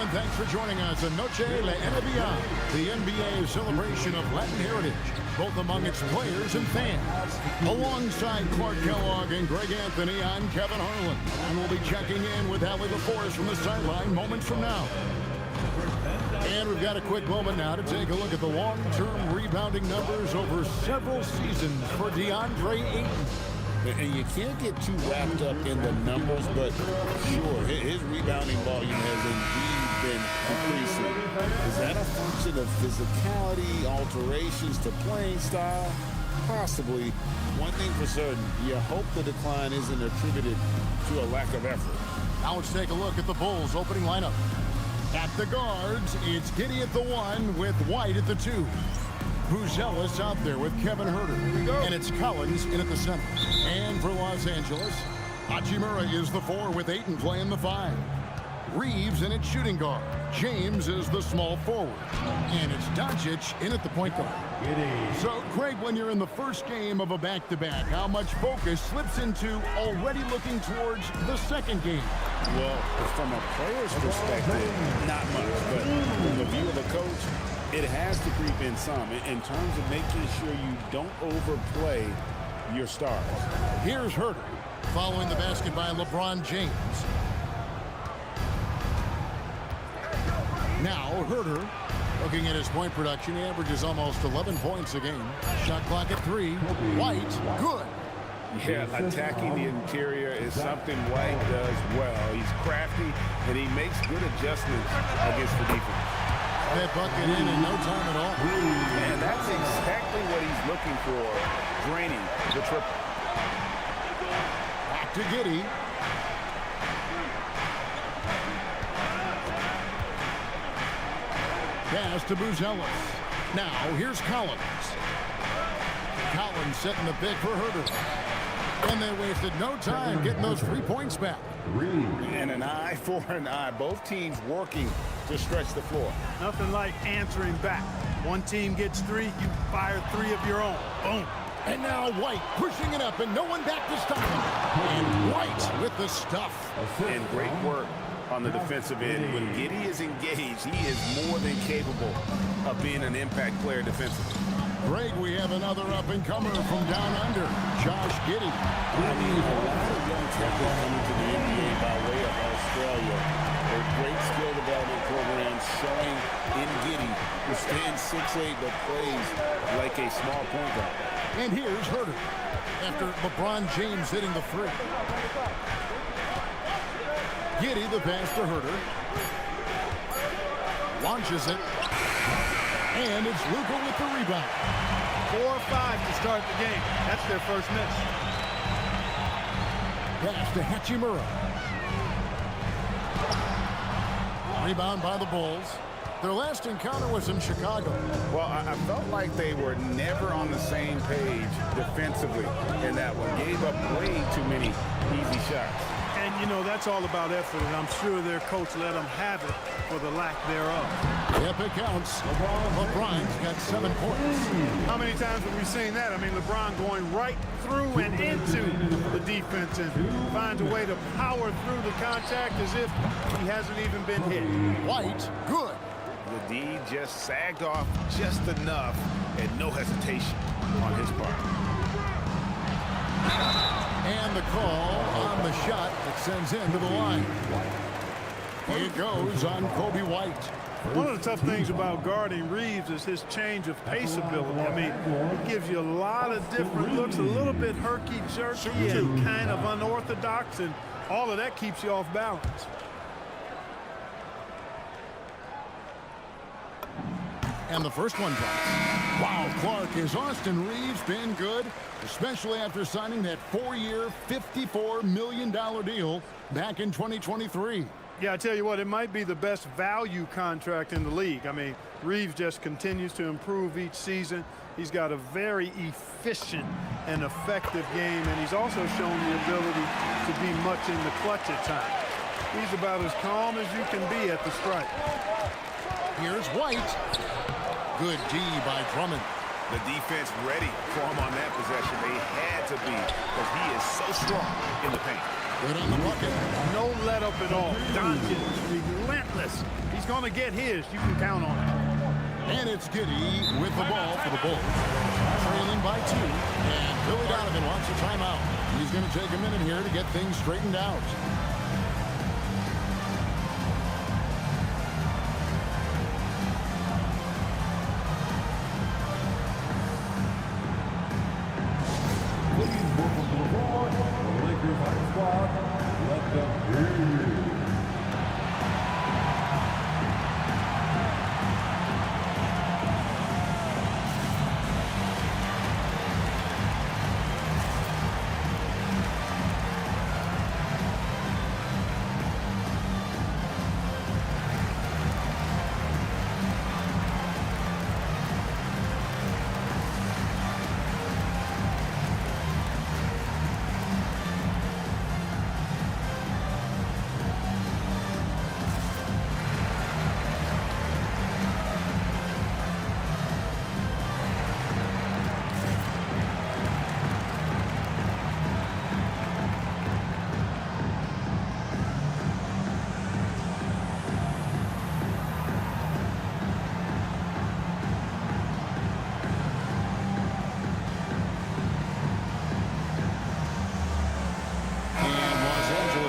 and thanks for joining us on Noche La NBA, the NBA's celebration of Latin heritage, both among its players and fans. Alongside Clark Kellogg and Greg Anthony, I'm Kevin Harlan, and we'll be checking in with Allie LaForce from the sideline moments from now. And we've got a quick moment now to take a look at the long-term rebounding numbers over several seasons for DeAndre Ayton. And you can't get too wrapped up in the numbers, but sure, his rebounding volume has indeed been increasing. Is that a function of physicality, alterations to playing style? Possibly. One thing for certain, you hope the decline isn't attributed to a lack of effort. Now let's take a look at the Bulls' opening lineup. At the guards, it's Giddey at the 1 with White at the 2. Buzelis out there with Kevin Huerter. And it's Collins in at the center. And for Los Angeles, Hachimura is the 4 with Ayton playing the 5. Reeves in at shooting guard. James is the small forward. And it's Doncic in at the point guard. So, Craig, when you're in the first game of a back-to-back, how much focus slips into already looking towards the second game? Well, from a player's perspective, not much. But from the view of the coach, it has to creep in some in terms of making sure you don't overplay your stars. Here's Huerter following the basket by LeBron James. Now Huerter, looking at his point production, he averages almost 11 points a game. Shot clock at 3. White, good. Yeah, attacking the interior is something White does well. He's crafty, and he makes good adjustments against the defense. That bucket in no time at all. And that's exactly what he's looking for, draining the triple. Back to Giddey. Pass to Buzelis. Now, here's Collins. Collins setting the pick for Huerter. And they wasted no time getting those 3 points back. And an eye for an eye. Both teams working to stretch the floor. Nothing like answering back. One team gets 3, you fire 3 of your own. Boom. And now White pushing it up and no one back to stop him. And White with the stuff. And great work on the defensive end. When Giddey is engaged, he is more than capable of being an impact player defensively. Greg, we have another up-and-comer from down under, Josh Giddey. I mean, a lot of young talent coming to the NBA by way of Australia. A great skill development program showing in Giddey, who stands 6'8", but plays like a small point guard. And here's Huerter after LeBron James hitting the 3. Giddey, the pass to Huerter. Launches it. And it's Luka with the rebound. 4 or 5 to start the game. That's their first miss. Pass to Hachimura. Rebound by the Bulls. Their last encounter was in Chicago. Well, I felt like they were never on the same page defensively in that one. Gave up way too many easy shots. And, you know, that's all about effort, and I'm sure their coach let them have it for the lack thereof. Yep, it counts. LeBron's got 7 points. How many times have we seen that? I mean, LeBron going right through and into the defense and finds a way to power through the contact as if he hasn't even been hit. White, good. The D just sagged off just enough and no hesitation on his part. And the call on the shot that sends him to the line. It goes on Kobe White. One of the tough things about guarding Reeves is his change of pace ability. I mean, it gives you a lot of different looks, a little bit herky-jerky and kind of unorthodox, and all of that keeps you off balance. And the first one drops. Wow, Clark, has Austin Reeves been good? Especially after signing that 4-year, $54 million deal back in 2023. Yeah, I tell you what, it might be the best value contract in the league. I mean, Reeves just continues to improve each season. He's got a very efficient and effective game, and he's also shown the ability to be much in the clutch at times. He's about as calm as you can be at the stripe. Here's White. Good D by Drummond. The defense ready for him on that possession. They had to be, because he is so strong in the paint. Good on the bucket. No let up at all. Doncic is relentless. He's going to get his. You can count on it. And it's Giddey with the ball for the Bulls. Trailing by 2. And Billy Donovan wants a timeout. He's going to take a minute here to get things straightened out.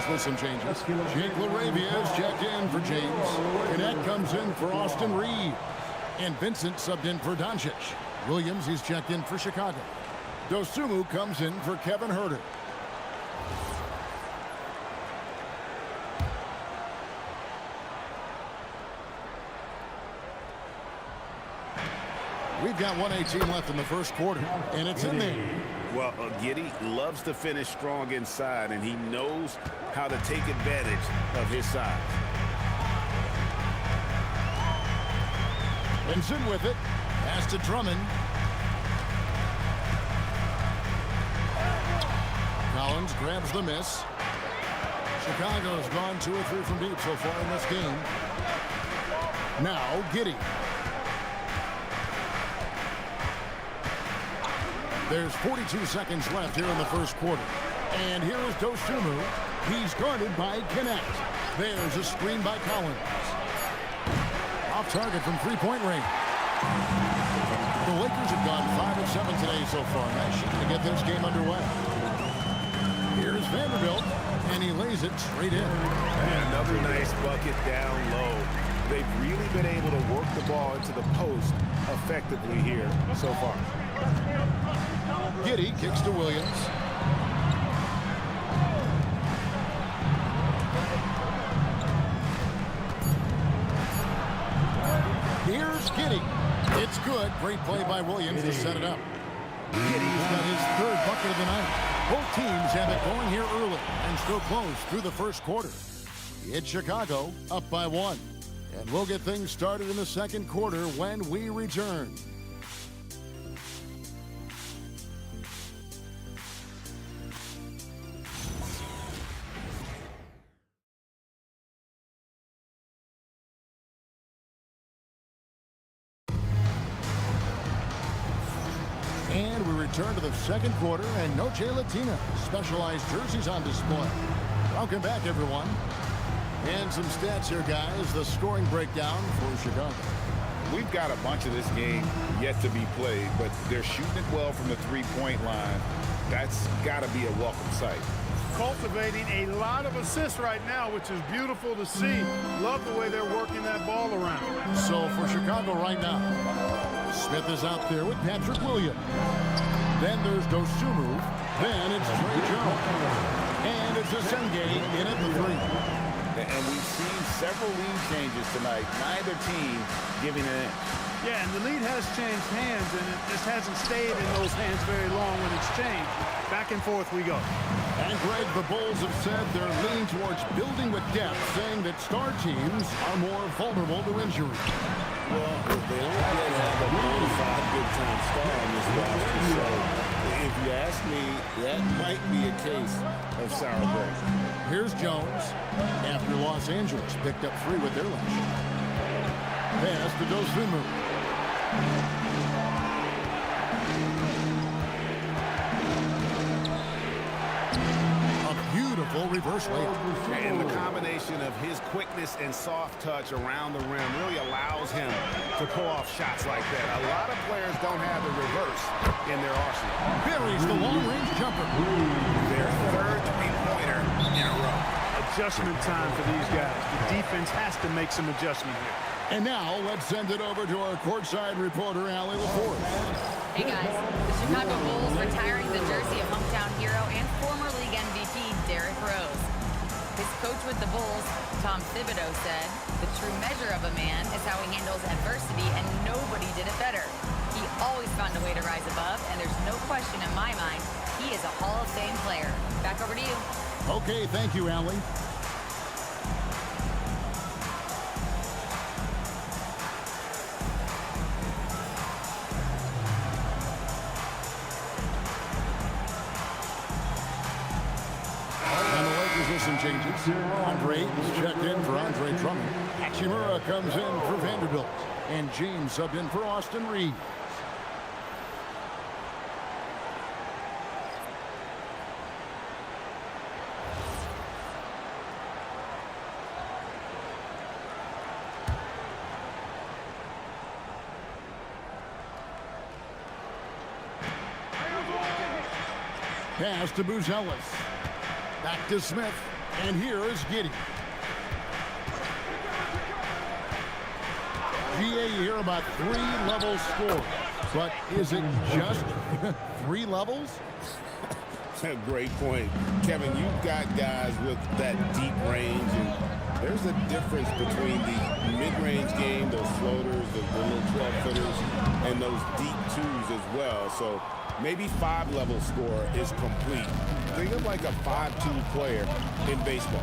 With some changes. Jake LaRavia is checked in for James. Gannett comes in for Austin Reed. And Vincent subbed in for Doncic. Williams is checked in for Chicago. Dosunmu comes in for Kevin Huerter. We've got 1:18 left in the first quarter, and it's in there. Well, Giddey loves to finish strong inside, and he knows how to take advantage of his size. Vincent with it. Pass to Drummond. Collins grabs the miss. Chicago's gone 2 or 3 from deep so far in this game. Now Giddey. There's 42 seconds left here in the first quarter. And here is Dosunmu. He's guarded by Gannett. There's a screen by Collins. Off target from three-point range. The Lakers have gone 5 of 7 today so far. Nice shot to get this game underway. Here's Vanderbilt, and he lays it straight in. And another nice bucket down low. They've really been able to work the ball into the post effectively here so far. Giddey kicks to Williams. Here's Giddey. It's good. Great play by Williams to set it up. Giddey's got his 3rd bucket of the night. Both teams have it going here early and still close through the first quarter. It's Chicago up by 1. And we'll get things started in the second quarter when we return. And we return to the second quarter, and no Jay Latina. Specialized jerseys on display. Welcome back, everyone. And some stats here, guys. The scoring breakdown for Chicago. We've got a bunch of this game yet to be played, but they're shooting it well from the three-point line. That's got to be a welcome sight. Cultivating a lot of assists right now, which is beautiful to see. Love the way they're working that ball around. So for Chicago right now, Smith is out there with Patrick Williams. Then there's Dosunmu. Then it's Trey Jones. And it's Asenge in at the 3. And we've seen several lead changes tonight. Neither team giving an inch. Yeah, and the lead has changed hands, and it just hasn't stayed in those hands very long when it's changed. Back and forth we go. And Greg, the Bulls have said they're leaning towards building with depth, saying that star teams are more vulnerable to injury. Well, they don't yet have a bona fide big-time star on this roster, so if you ask me, that might be a case of sour grapes. Here's Jones after Los Angeles picked up 3 with their last shot. Pass to Dosunmu. A beautiful beautiful reverse layup. And the combination of his quickness and soft touch around the rim really allows him to pull off shots like that. A lot of players don't have the reverse in their arsenal. Buries the long-range jumper. Their third three-pointer in a row. Adjustment time for these guys. The defense has to make some adjustment here. And now let's send it over to our courtside reporter, Allie LaForce. Hey guys, the Chicago Bulls retiring the jersey of hometown hero and former league MVP Derrick Rose. His coach with the Bulls, Tom Thibodeau, said, "The true measure of a man is how he handles adversity, and nobody did it better. He always found a way to rise above, and there's no question in my mind, he is a Hall of Fame player." Back over to you. Okay, thank you, Allie. Some changes. Andre is checked in for Andre Drummond. Hachimura comes in for Vanderbilt. And James subbed in for Austin Reeves. Pass to Buzelis. Back to Smith. And here is Giddey. GA here about 3-level score. But is it just 3 levels? A great point. Kevin, you've got guys with that deep range, and there's a difference between the mid-range game, those floaters, the little 12-footers, and those deep twos as well. So maybe 5-level score is complete. Think of like a 5-2 player in baseball.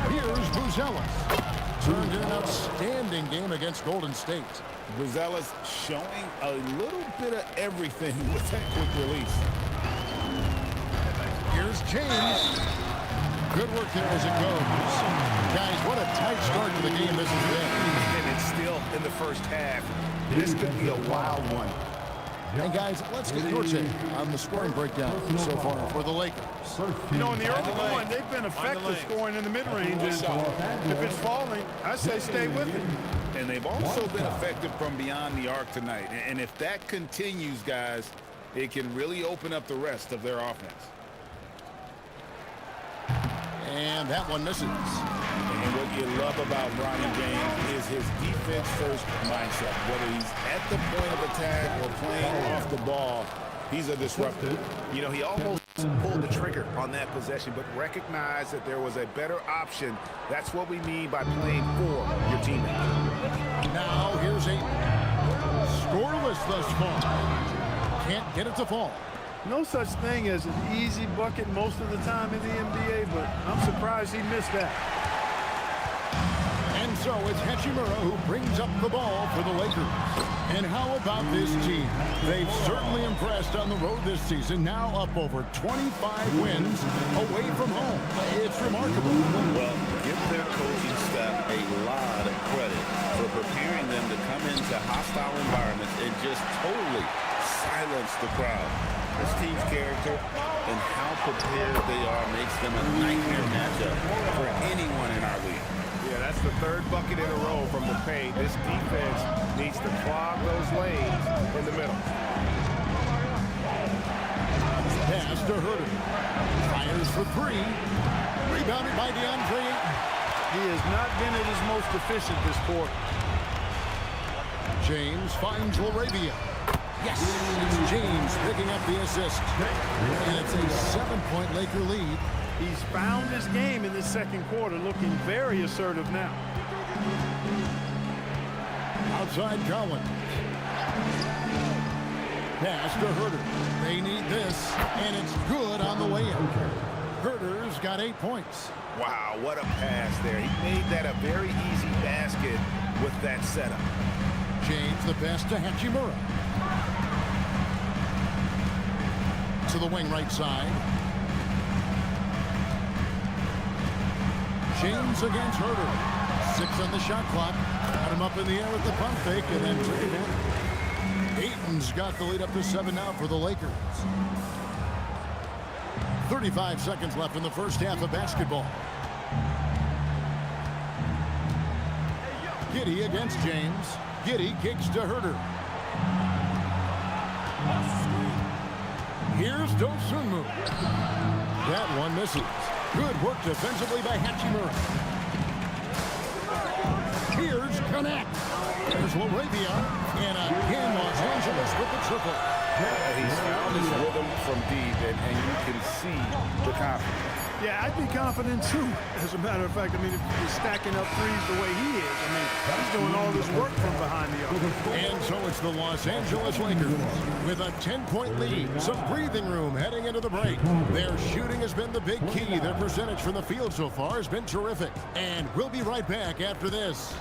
Here's Buzelis. Turned in an outstanding game against Golden State. Buzelis showing a little bit of everything with that quick release. Here's James. Good work there as it goes. Guys, what a tight start to the game this has been. And it's still in the first half. This could be a wild one. And guys, let's get your take on the scoring breakdown so far for the Lakers. You know, in the early going, they've been effective scoring in the mid-range. And if it's falling, I say stay with it. And they've also been effective from beyond the arc tonight. And if that continues, guys, it can really open up the rest of their offense. And that one misses. And what you love about Bronny James is his defense-first mindset. Whether he's at the point of attack or playing off the ball, he's a disruptor. You know, he almost pulled the trigger on that possession, but recognized that there was a better option. That's what we mean by playing for your teammates. Now here's a scoreless thus far. Can't get it to fall. No such thing as an easy bucket most of the time in the NBA, but I'm surprised he missed that. And so it's Hachimura who brings up the ball for the Lakers. And how about this team? They've certainly impressed on the road this season, now up over 25 wins away from home. It's remarkable. Well, give their coaching staff a lot of credit for preparing them to come into hostile environments and just totally silence the crowd. This team's character and how prepared they are makes them a nightmare matchup for anyone in our league. Yeah, that's the third bucket in a row from the paint. This defense needs to clog those lanes in the middle. Pass to Herter. Fires for 3. Rebounded by DeAndre Ayton. He has not been at his most efficient this quarter. James finds LaRavia. Yes, it's James picking up the assist. And it's a 7-point Laker lead. He's found his game in this second quarter, looking very assertive now. Outside Collins. Pass to Herter. They need this, and it's good on the way in. Herter's got 8 points. Wow, what a pass there. He made that a very easy basket with that setup. James the pass to Hachimura. To the wing right side. James against Herter. 6 on the shot clock. Got him up in the air with the pump fake and then took it in. Ayton's got the lead up to 7 now for the Lakers. 35 seconds left in the first half of basketball. Giddey against James. Giddey kicks to Herter. Here's Dosunmu. That one misses. Good work defensively by Hachimura. Here's Connect. There's Laravia. And again, Los Angeles with the triple. He's found his rhythm from deep, and you can see the confidence. Yeah, I'd be confident too. As a matter of fact, I mean, if he's stacking up threes the way he is, I mean, he's doing all this work from behind the arc. And so it's the Los Angeles Lakers with a 10-point lead. Some breathing room heading into the break. Their shooting has been the big key. Their percentage from the field so far has been terrific. And we'll be right back after this.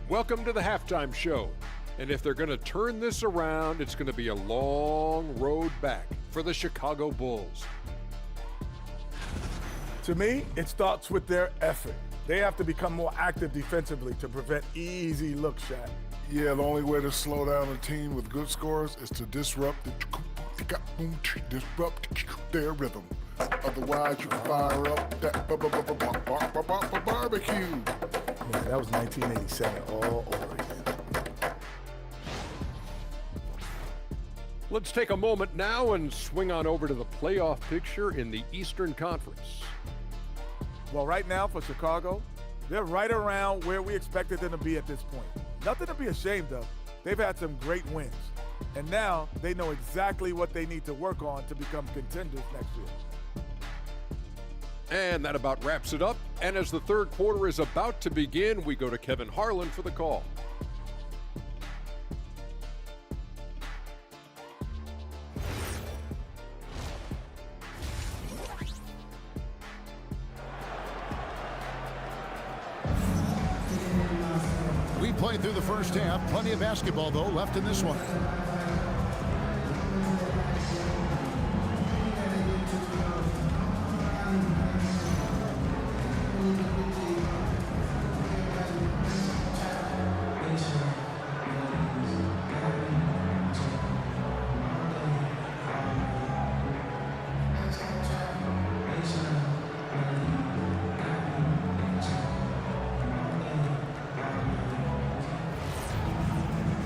Welcome to the halftime show. And if they're going to turn this around, it's going to be a long road back for the Chicago Bulls. To me, it starts with their effort. They have to become more active defensively to prevent easy look shots. Yeah, the only way to slow down a team with good scores is to disrupt their rhythm. Otherwise, you can fire up that barbecue. Man, that was 1987 all over again. Let's take a moment now and swing on over to the playoff picture in the Eastern Conference. Well, right now for Chicago, they're right around where we expected them to be at this point. Nothing to be ashamed of. They've had some great wins. And now they know exactly what they need to work on to become contenders next year. And that about wraps it up. And as the third quarter is about to begin, we go to Kevin Harlan for the call. We played through the first half. Plenty of basketball, though, left in this one.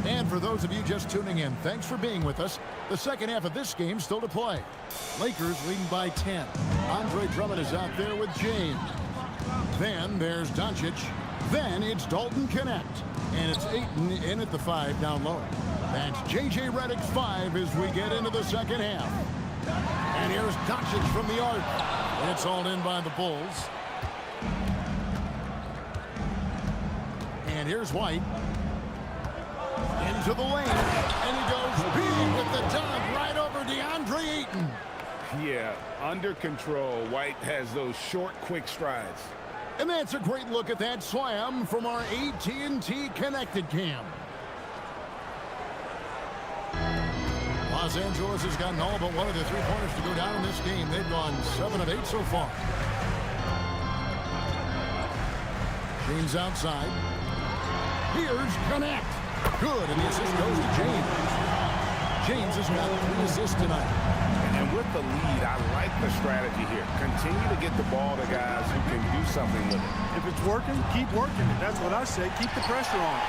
And for those of you just tuning in, thanks for being with us. The second half of this game still to play. Lakers leading by 10. Andre Drummond is out there with James. Then there's Doncic. Then it's Dalton Connect. And it's Ayton in at the 5 down low. That's J.J. Redick's 5 as we get into the second half. And here's Doncic from the arc. It's all in by the Bulls. And here's White. Into the lane, and he goes big with the dunk right over DeAndre Ayton. Yeah, under control. White has those short, quick strides. And that's a great look at that slam from our AT&T Connected Cam. Los Angeles has gotten all but one of the three-pointers to go down in this game. They've gone 7 of 8 so far. James outside. Here's Connect. Good, and the assist goes to James. James has got 3 assists tonight. And with the lead, I like the strategy here. Continue to get the ball to guys who can do something with it. If it's working, keep working it. That's what I say. Keep the pressure on.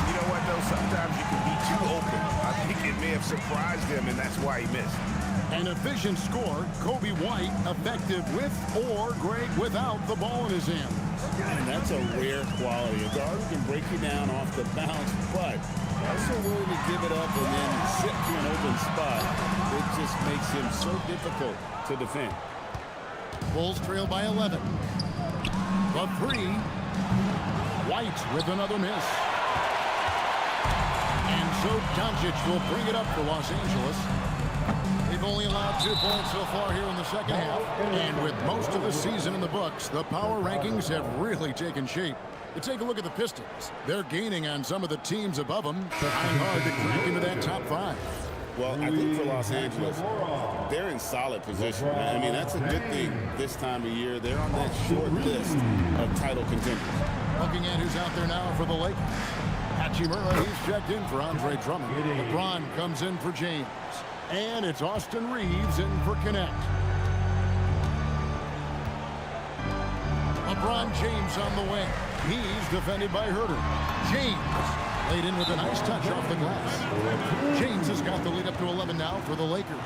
You know what, though? Sometimes you can be too open. I think it may have surprised him, and that's why he missed. An efficient score. Kobe White effective with or great without the ball in his hand. And that's a rare quality. A guard who can break you down off the bounce, but also willing to give it up and then sit to an open spot. It just makes him so difficult to defend. Bulls trail by 11. The 3. White with another miss. And so Doncic will bring it up for Los Angeles. They've only allowed 2 points so far here in the second half. And with most of the season in the books, the power rankings have really taken shape. You take a look at the Pistons. They're gaining on some of the teams above them, trying hard to crack into that top 5. Well, I think for Los Angeles, they're in solid position. I mean, that's a good thing this time of year. They're on that short list of title contenders. Looking at who's out there now for the Lakers. Hachimura, he's checked in for Andre Drummond. LeBron comes in for James. And it's Austin Reeves in for Connect. LeBron James on the wing. He's defended by Herter. James laid in with a nice touch off the glass. James has got the lead up to 11 now for the Lakers.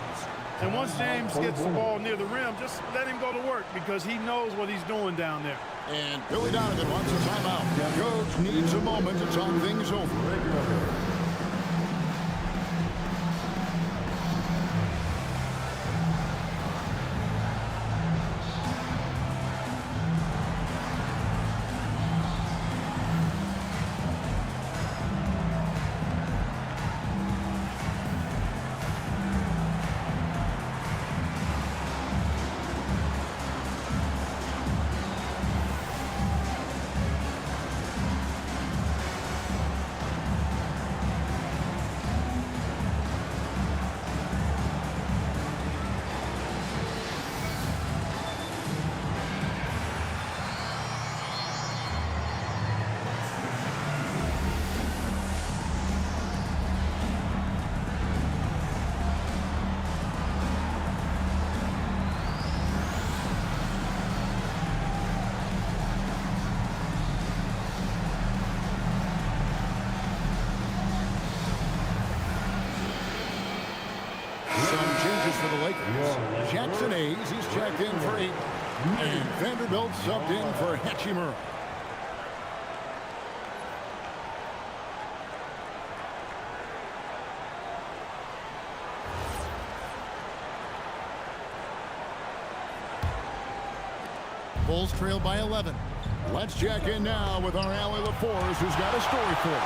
And once James gets the ball near the rim, just let him go to work because he knows what he's doing down there. And Billy Donovan wants a timeout. Coach needs a moment to talk things over. For the Lakers. Jackson Hayes, he's checked in for 8. And Vanderbilt subbed in for Hachimura. Bulls trail by 11. Let's check in now with our Allie LaForce, who's got a story for us.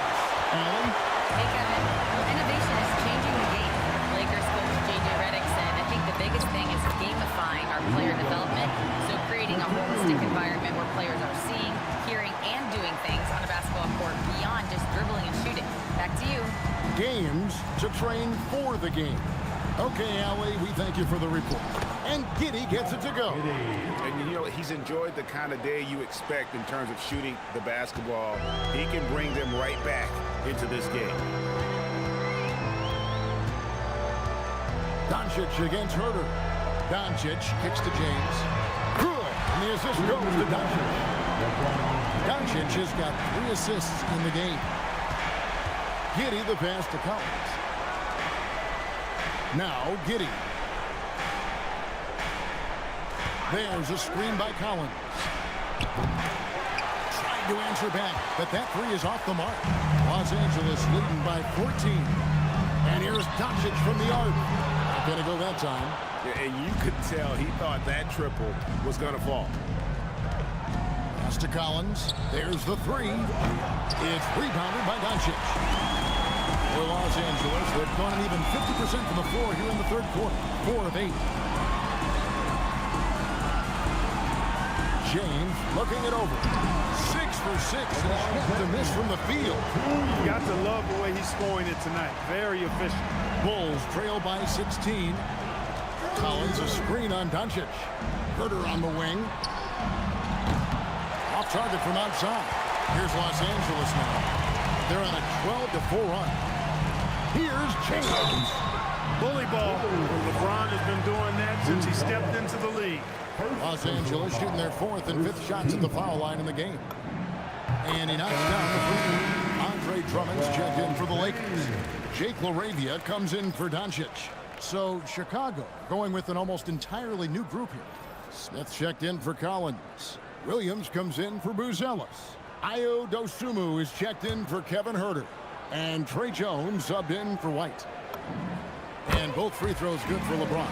Allie? Hey, Kevin. Innovation is changing the game. Lakers coach J.J. Redick said, I think the biggest thing is gamifying our player development, so creating a holistic environment where players are seeing, hearing, and doing things on a basketball court beyond just dribbling and shooting. Back to you. Games to train for the game. Okay, Allie, we thank you for the report. And Giddey gets it to go. And, you know, he's enjoyed the kind of day you expect in terms of shooting the basketball. He can bring them right back into this game. Doncic against Herter. Doncic kicks to James. Good. And the assist goes to Doncic. Doncic has got 3 assists in the game. Giddey the pass to Collins. Now Giddey. There's a screen by Collins. Trying to answer back, but that 3 is off the mark. Los Angeles leading by 14. And here's Doncic from the arc. Not going to go that time. Yeah, and you could tell he thought that triple was going to fall. Pass to Collins. There's the 3. It's rebounded by Doncic. For Los Angeles, they've gone an even 50% from the floor here in the third quarter. 4 of 8. James looking it over. 6 for 6. And he's to miss from the field. You got to love the way he's scoring it tonight. Very efficient. Bulls trail by 16. Collins a screen on Doncic. Herter on the wing. Off target from outside. Here's Los Angeles now. They're on a 12-4 run. Here's James. Bully ball. LeBron has been doing that since he stepped into the league. Los Angeles shooting their 4th and 5th shots at the foul line in the game. And he knocks down the 3. Andre Drummond's checked in for the Lakers. Jake LaRavia comes in for Doncic. So Chicago going with an almost entirely new group here. Smith checked in for Collins. Williams comes in for Buzelis. Ayo Dosunmu is checked in for Kevin Herter. And Trey Jones subbed in for White. And both free throws good for LeBron.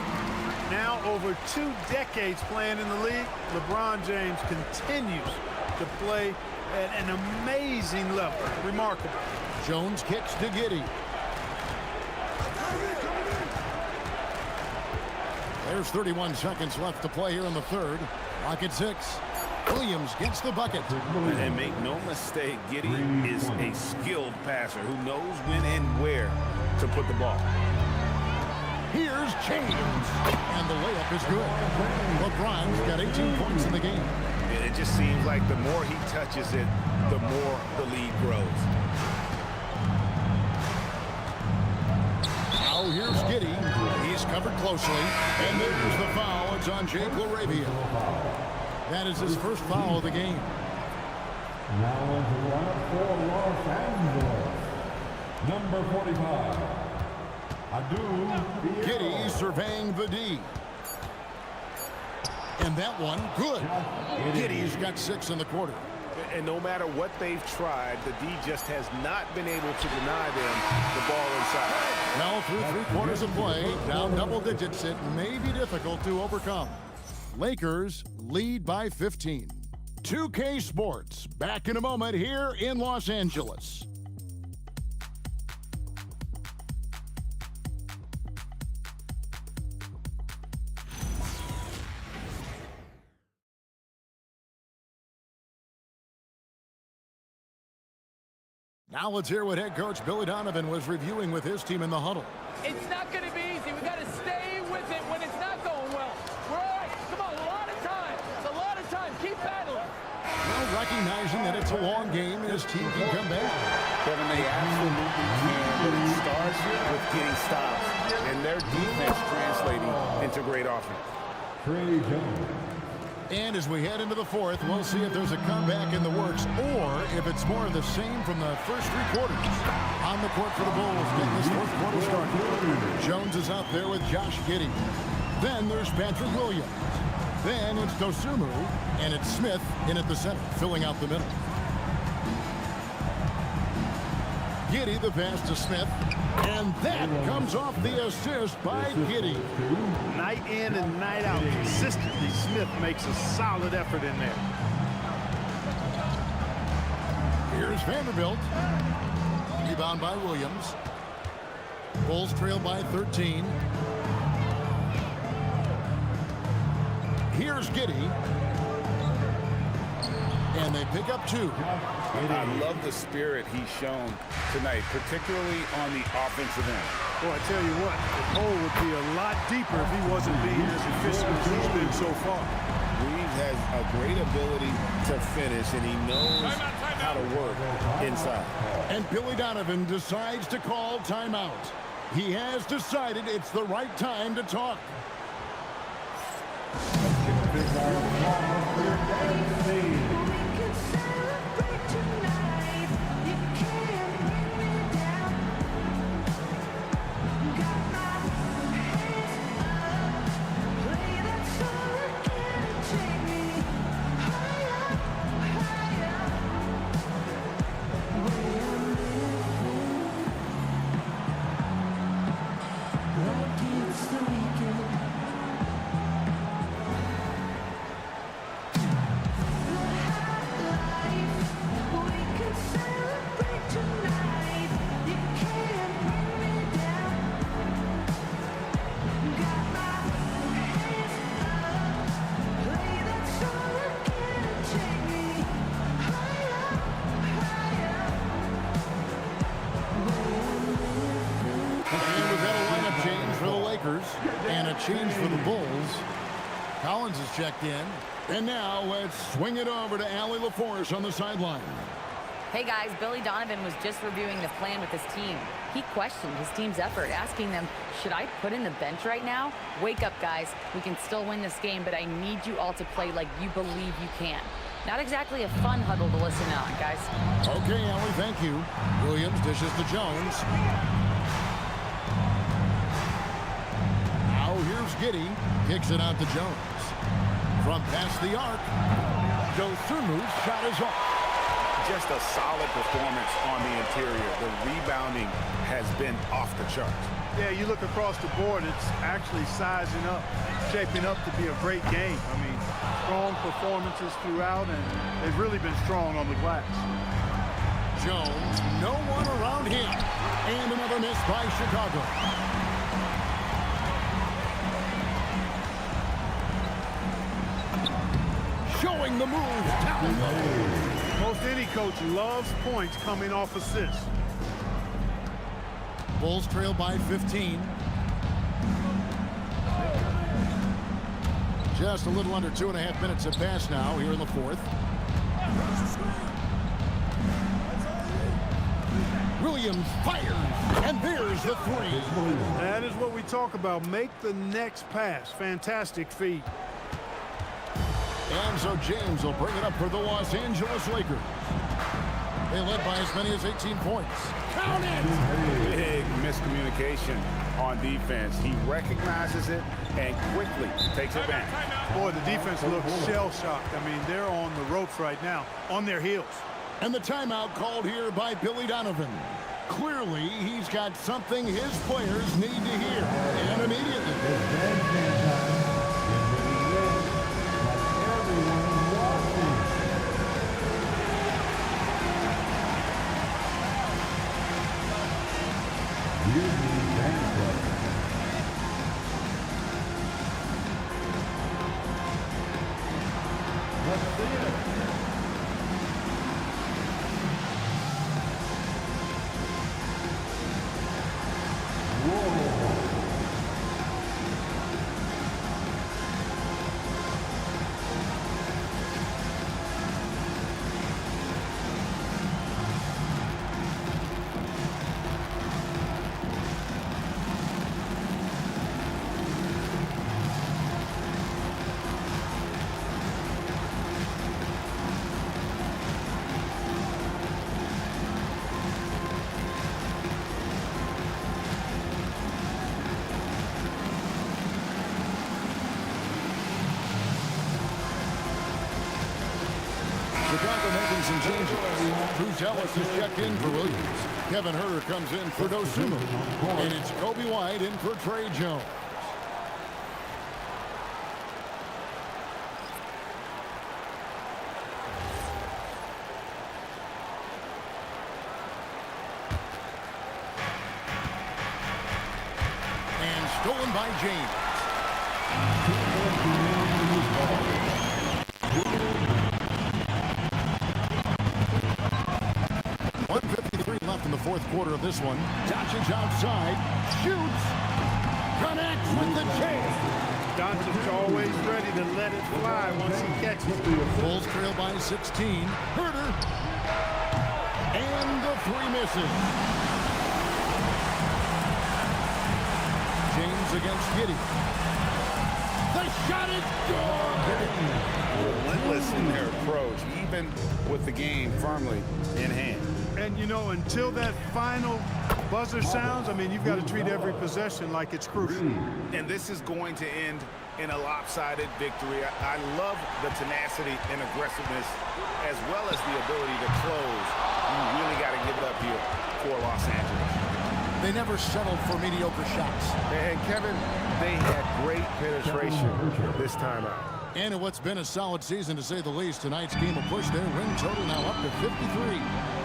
Now over 2 decades playing in the league, LeBron James continues to play at an amazing level. Remarkable. Jones kicks to Giddey. There's 31 seconds left to play here in the third. Clock at 6. Williams gets the bucket. And make no mistake, Giddey is a skilled passer who knows when and where to put the ball. Here's James. And the layup is good. LeBron's got 18 points in the game. It just seems like the more he touches it, the more the lead grows. Now here's Giddey. He's covered closely. And there's the foul. It's on Jake LaRavia. That is his first foul of the game. Now on the line for Los Angeles, number 45, Giddey surveying the D. And that one, good. Giddey's got 6 in the quarter. And no matter what they've tried, the D just has not been able to deny them the ball inside. Now through 3 quarters of play, down double digits, it may be difficult to overcome. Lakers lead by 15. 2K Sports, back in a moment here in Los Angeles. Now let's hear what head coach Billy Donovan was reviewing with his team in the huddle. It's not going to be easy. We got to stay with it when it's not going well. We're all right. Come on, a lot of time. It's a lot of time. Keep battling. Well, recognizing that it's a long game and his team can come back. Kevin, they absolutely can, but it starts with getting stops and their defense translating into great offense. Trey Jones. And as we head into the fourth, we'll see if there's a comeback in the works or if it's more of the same from the first 3 quarters. On the court for the Bulls, getting this fourth quarter started. Jones is out there with Josh Giddey. Then there's Patrick Williams. Then it's Dosunmu, and it's Smith in at the center, filling out the middle. Giddey the pass to Smith, and that comes off the assist by Giddey. Night in and night out, consistently, Smith makes a solid effort in there. Here's Vanderbilt. Rebound by Williams. Bulls trail by 13. Here's Giddey. And they pick up 2. I love the spirit he's shown tonight, particularly on the offensive end. Boy, I tell you what, the hole would be a lot deeper if he wasn't being as efficient as he's been so far. Reeves has a great ability to finish, and he knows how to work inside. And Billy Donovan decides to call timeout. He has decided it's the right time to talk. And a change for the Bulls. Collins is checked in. And now let's swing it over to Allie LaForce on the sideline. Hey guys, Billy Donovan was just reviewing the plan with his team. He questioned his team's effort, asking them, should I put in the bench right now? Wake up, guys. We can still win this game, but I need you all to play like you believe you can. Not exactly a fun huddle to listen on, guys. Okay, Allie, thank you. Williams dishes to Jones. Now here's Giddey. Kicks it out to Jones. From past the arc. Dosunmu's shot is off. Just a solid performance on the interior. The rebounding has been off the charts. Yeah, you look across the board, it's actually sizing up, shaping up to be a great game. I mean, strong performances throughout, and they've really been strong on the glass. Jones, no one around him. And another miss by Chicago. showing the move down low. Most any coach loves points coming off assists. Bulls trail by 15. Just a little under 2.5 minutes have passed now here in the fourth. Williams fires, and there's the three. That is what we talk about. Make the next pass. Fantastic feed. And so James will bring it up for the Los Angeles Lakers. They led by as many as 18 points. Count it! Big miscommunication on defense. He recognizes it and quickly takes advantage. Boy, the defense looks shell-shocked. I mean, they're on the ropes right now, on their heels. And the timeout called here by Billy Donovan. Clearly, he's got something his players need to hear. And immediately. Chicago making some changes. Bruce Ellis is checked in for Williams. Kevin Huerter comes in for Dosunmu. And it's Kobe White in for Trey Jones. And stolen by James. 1:53 left in the fourth quarter of this one. Doncic outside, shoots, connects with the chase. Doncic always ready to let it fly once he catches it. Bulls trail by 16. Huerter, and the three misses. James against Giddey. The shot is good. Relentless in their approach, even with the game firmly in hand. And, you know, until that final buzzer sounds, I mean, you've got to treat every possession like it's crucial. And this is going to end in a lopsided victory. I love the tenacity and aggressiveness as well as the ability to close. You really got to give it up here for Los Angeles. They never settled for mediocre shots. And Kevin, they had great penetration this time out. And in what's been a solid season, to say the least, tonight's game will push their win total now up to 53.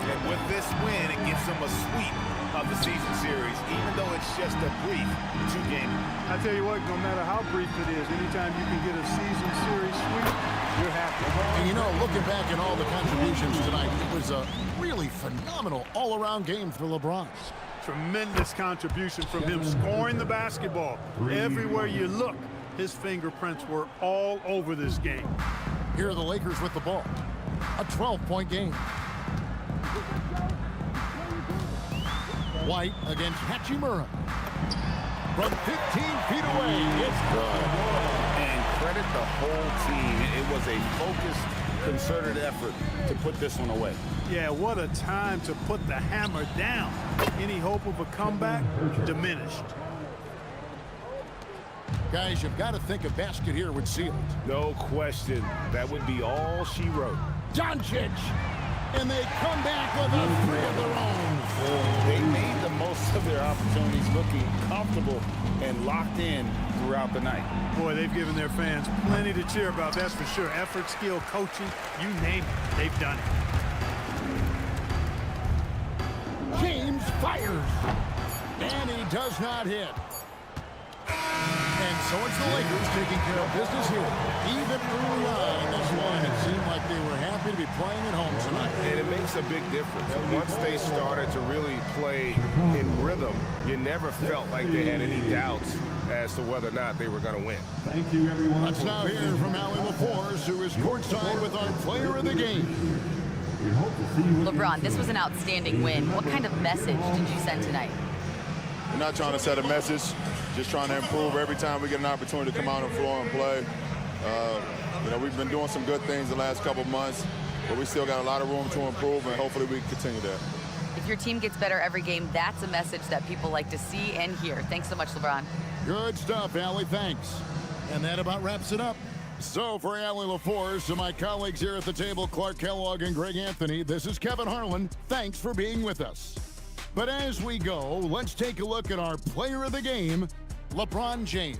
And with this win, it gives them a sweep of the season series, even though it's just a brief two-gamer. I tell you what, no matter how brief it is, anytime you can get a season series sweep, you're happy. And you know, looking back at all the contributions tonight, it was a really phenomenal all-around game for LeBron. Tremendous contribution from him scoring the basketball. Everywhere you look, his fingerprints were all over this game. Here are the Lakers with the ball. A 12-point game. White against Hachimura. From 15 feet away, it's good. And credit the whole team. It was a focused, concerted effort to put this one away. Yeah, what a time to put the hammer down. Any hope of a comeback? Diminished. Guys, you've got to think a basket here would seal it. No question. That would be all she wrote. Doncic! And they come back with a three of their own. They made the most of their opportunities, looking comfortable and locked in throughout the night. Boy, they've given their fans plenty to cheer about, that's for sure. Effort, skill, coaching, you name it, they've done it. James fires. And he does not hit. And So it's the Lakers taking care of business here. Even early on in this one, it seemed like they were happy to be playing at home tonight. And it makes a big difference. Once they started to really play in rhythm, you never felt like they had any doubts as to whether or not they were going to win. Thank you, everyone. Let's now hear from Allie LaForce, who is courtside with our player of the game. We hope to see you LeBron, this was an outstanding win. What kind of message did you send tonight? We're not trying to set a message, just trying to improve every time we get an opportunity to come out on the floor and play. You know, we've been doing some good things the last couple months, but we still got a lot of room to improve, and hopefully we can continue that. If your team gets better every game, that's a message that people like to see and hear. Thanks so much, LeBron. Good stuff, Allie. Thanks. And that about wraps it up. So for Allie LaForce and my colleagues here at the table, Clark Kellogg and Greg Anthony, this is Kevin Harlan. Thanks for being with us. But as we go, let's take a look at our player of the game, LeBron James.